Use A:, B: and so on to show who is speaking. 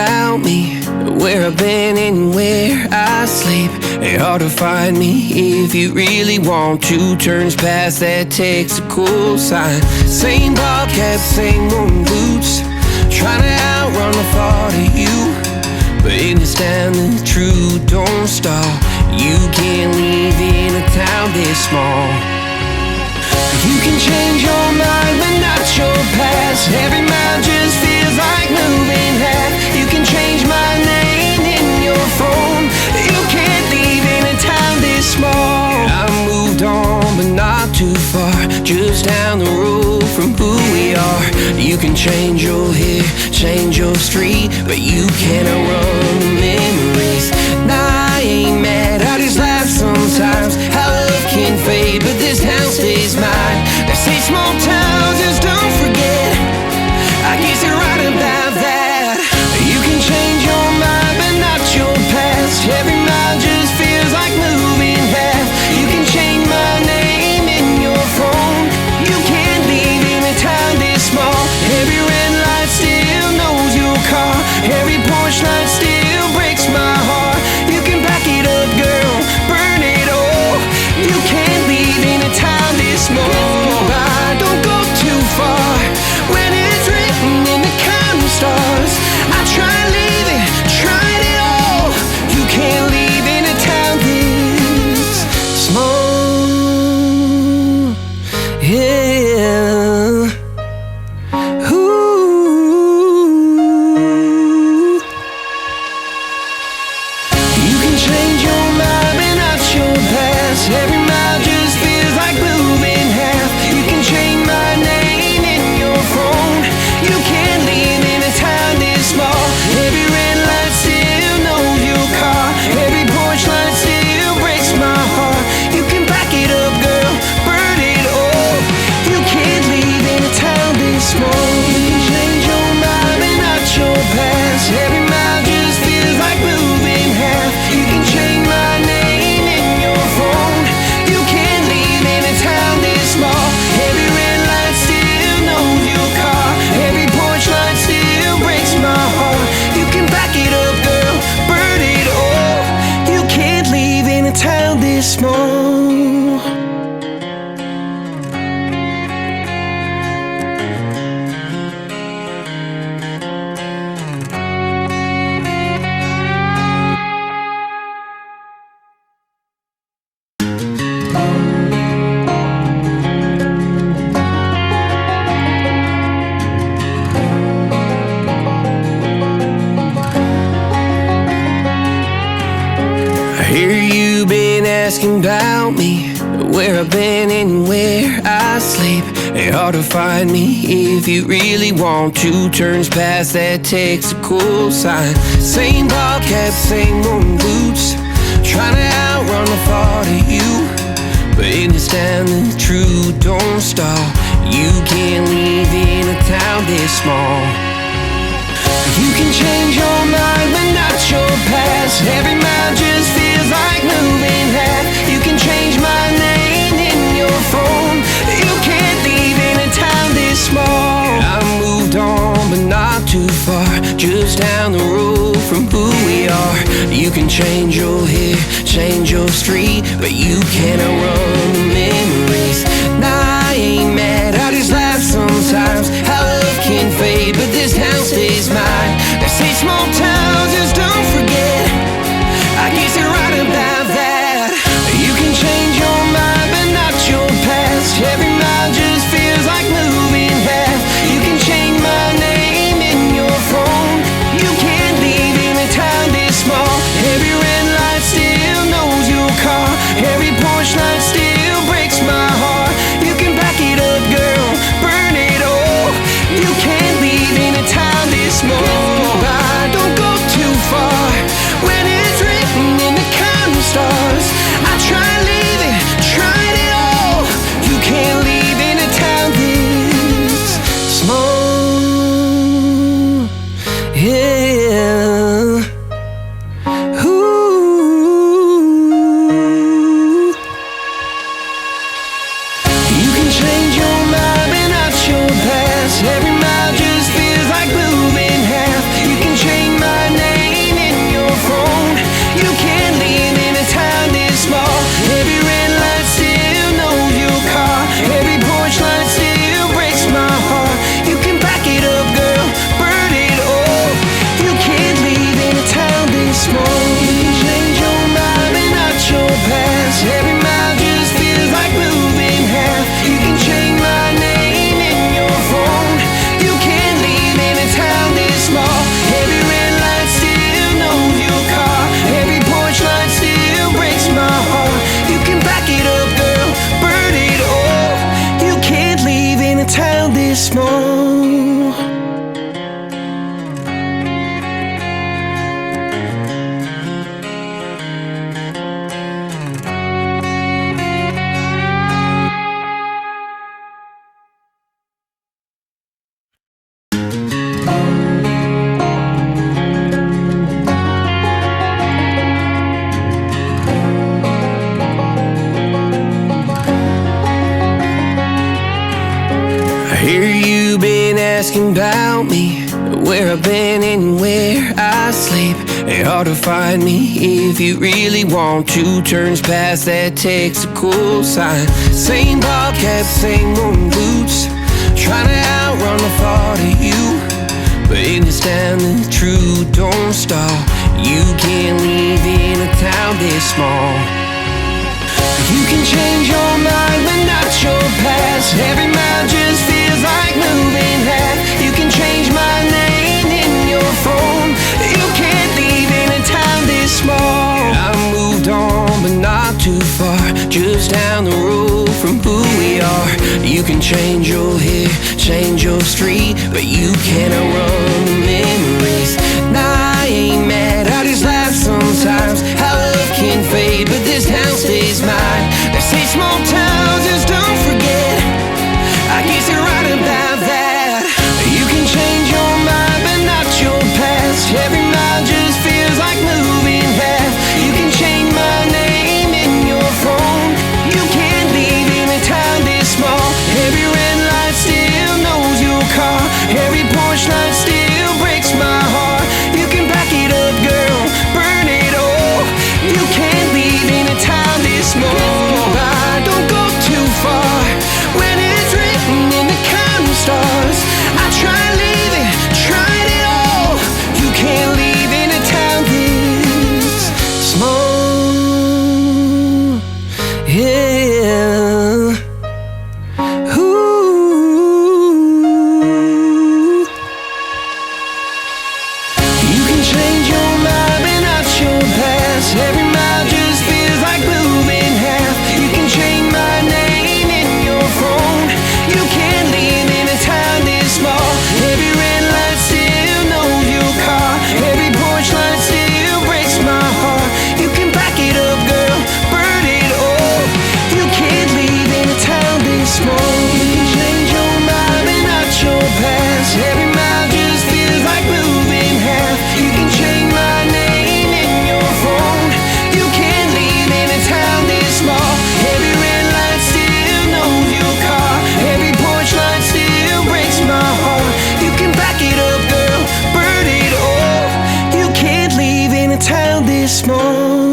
A: about me, where I've been and where I sleep. It's hard to find me if you really want to. Turns past that takes a cool sign. Same bobcat, same old boots, trying to outrun the thought of you. But in this town the truth don't stop. You can't live in a town this small. You can change your mind but not your past. Every mile just feels like moving half. You can change my name in your phone. You can't leave in a town this small. I moved on but not too far, just down the road from who we are. You can change your hair, change your street, but you cannot run the memories. Nah, I ain't mad, I just laugh sometimes. How love can fade, but this town stays mine. They say small towns just don't forget. I guess you're right about that. You can change your mind, but not your past. Every mile just feels like moving half. You can change my name in your phone. You can't leave in a town this small. Every red light still knows your car. Every porch light still breaks my heart. You can back it up, girl, burn it all. You can't leave in a town this small. Don't go too far when it's written in the counting stars. I tried leaving, tried it all. You can't leave in a town this small. Yeah. Ooh. You can change your mind but not your past. Every mile just feels like moving half. You can change my name in your phone. You can't leave in a town this small. Every red light still knows your car. Every porch light still breaks my heart. You can back it up, girl, burn it all. You can't leave in a town this small. You can change your mind but not your past. Every mile just feels like moving half. You can change my name in your phone. You can't leave in a town this small. Every red light still knows your car. Every porch light still breaks my heart. You can back it up, girl, burn it all. You can't leave in a town this small. I hear you been asking about me, where I've been and where I sleep. It's hard to find me if you really want to. Turns past that takes a cool sign. Same bobcat, same old boots, trying to outrun the thought of you. But in this town the truth don't stop. You can't live in a town this small. You can change your mind but not your past. Every mile just feels like moving half. You can change my name in your phone. You can't leave in a town this small. I moved on but not too far, just down the road from who we are. You can change your hair, change your street, but you cannot run the memories. Nah, I ain't mad, I just laugh sometimes. How love can fade, but this town stays mine. They say small towns just don't forget. I guess you're right about that. You can change your mind but not your past. Every mile just feels like moving half. You can change my name in your phone. You can't leave in a town this small. Every red light still knows your car. Every porch light still breaks my heart. You can back it up, girl, burn it all. You can't leave in a town this small. Don't go too asking about me, where I've been and where I sleep. It's hard to find me if you really want to. Turns past, that takes a cool sign. Same ball cap, same moon boots, trying to outrun the thought of you. But in this town, the truth don't stall. You can't leave in a town this small. You can change your mind, but not your past. Every mile just feels like moving half. You can change my name in your phone. You can't leave in a town this small. I moved on, but not too far, just down the road from who we are. You can change your hair, change your street, but you can't outrun the memories. Nah, I ain't mad, I just laugh sometimes. How love can fade, but this town stays mine. They say small towns just don't forget. I guess you're right about that. You can change your mind, but not your past. Every mile just feels like moving half. You can change my name in your phone. You can't leave in a town this small. Every red light still knows your car. Every Porsche light still breaks my heart. You can back it up, girl, burn it all. You can't leave in a town this small. Don't go too far when it's written in the counting stars. I tried leaving, tried it all. You can't leave in a town this small. Yeah. Ooh. You can change your mind, but not your past. Every mile just feels like moving half. You can change my name in your phone. You can't leave in a town this small. Every red light still knows your car. Every porch light still breaks my heart. You can back it up, girl, burn it all. You can't leave in a town this small. You can change your mind, but not your past. Every mile just feels like moving half. You can change my name in your phone. You can't leave in a town this small. Every red light still knows your car. Every porch light still breaks my heart. You can back it up, girl, burn it all. You can't leave in a town this small.